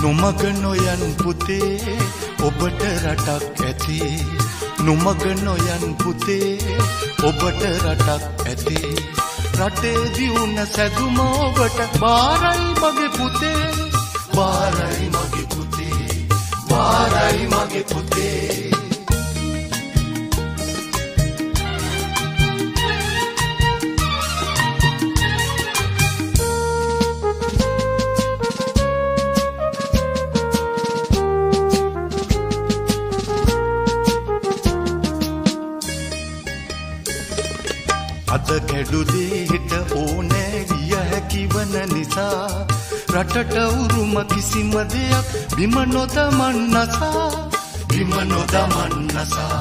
නොමග නොයන් පුතේ ඔබට රටක් ඇති නොමග නොයන් පුතේ ඔබට රටක් ඇති රටේ දියුණ සැදුම ඔබට බාරයි මගේ පුතේ බාරයි මගේ පුතේ බාරයි මගේ පුතේ අද කැඩුදේ හිට ඕනෑ විය හැකි වන නිසා රටට උරුම කිසිම දෙයක් බිම නොදමන්නසා බිම නොදමන්නසා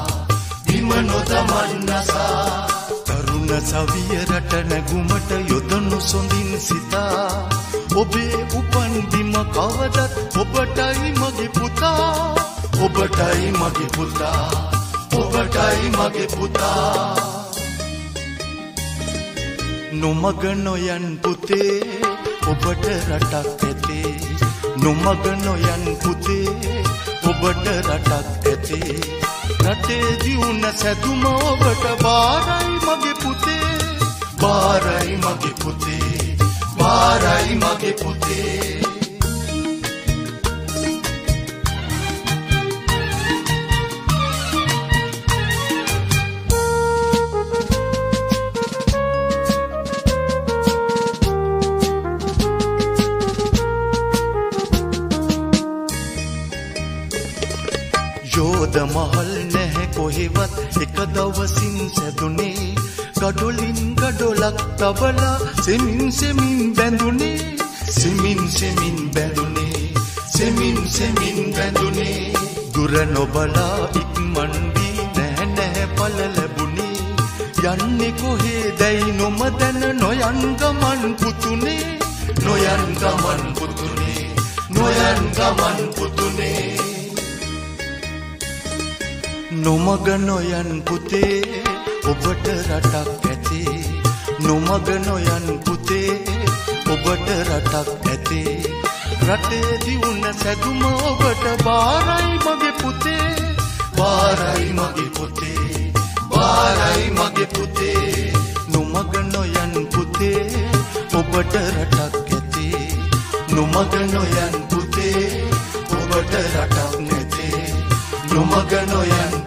බිම නොදමන්නසා තරුණ සවිය රට නැගුමට යොදනු සොඳින් සිතා ඔබේ උපන් බිම කවදත් ඔබටයි මගේ පුතා ඔබටයි මගේ පුතා ඔබටයි මගේ පුතා නොමග නොයන් පුතේ ඔබට රටක් ඇති නොමග නොයන් පුතේ ඔබට රටක් ඇති රටේ දියුණ සැදුම ඔබට බාරයි මගේ පුතේ බාරයි මගේ පුතේ බාරයි මගේ පුතේ යෝධ මහල් නැහැ කොහෙවත් එක දවසින් සැදුනේ ගඩොලින් ගඩොලක් තබලා සෙමින් සෙමින් බැඳුනේ සෙමින් සෙමින් බැඳුනේ සෙමින් සෙමින් බැඳුනේ දුර නොබලා ඉක්මන් වී නැහැ නැහැ පල ලැබුණේ යන්නේ කොහෙදයි නොමදැන නොයන් ගමන් පුතුනේ නොයන් ගමන් පුතුනේ නොයන් ගමන් පුතුනේ නොමග නොයන් පුතේ ඔබට රටක් ඇති නොමග නොයන් පුතේ ඔබට රටක් ඇති රටේ දියුණ සැදුම ඔබට බාරයි මගේ පුතේ බාරයි මගේ පුතේ බාරයි මගේ පුතේ නොමග නොයන් පුතේ ඔබට රටක් ඇති නොමග නොයන් පුතේ ඔබට රටක් නැති නොමග නොයන්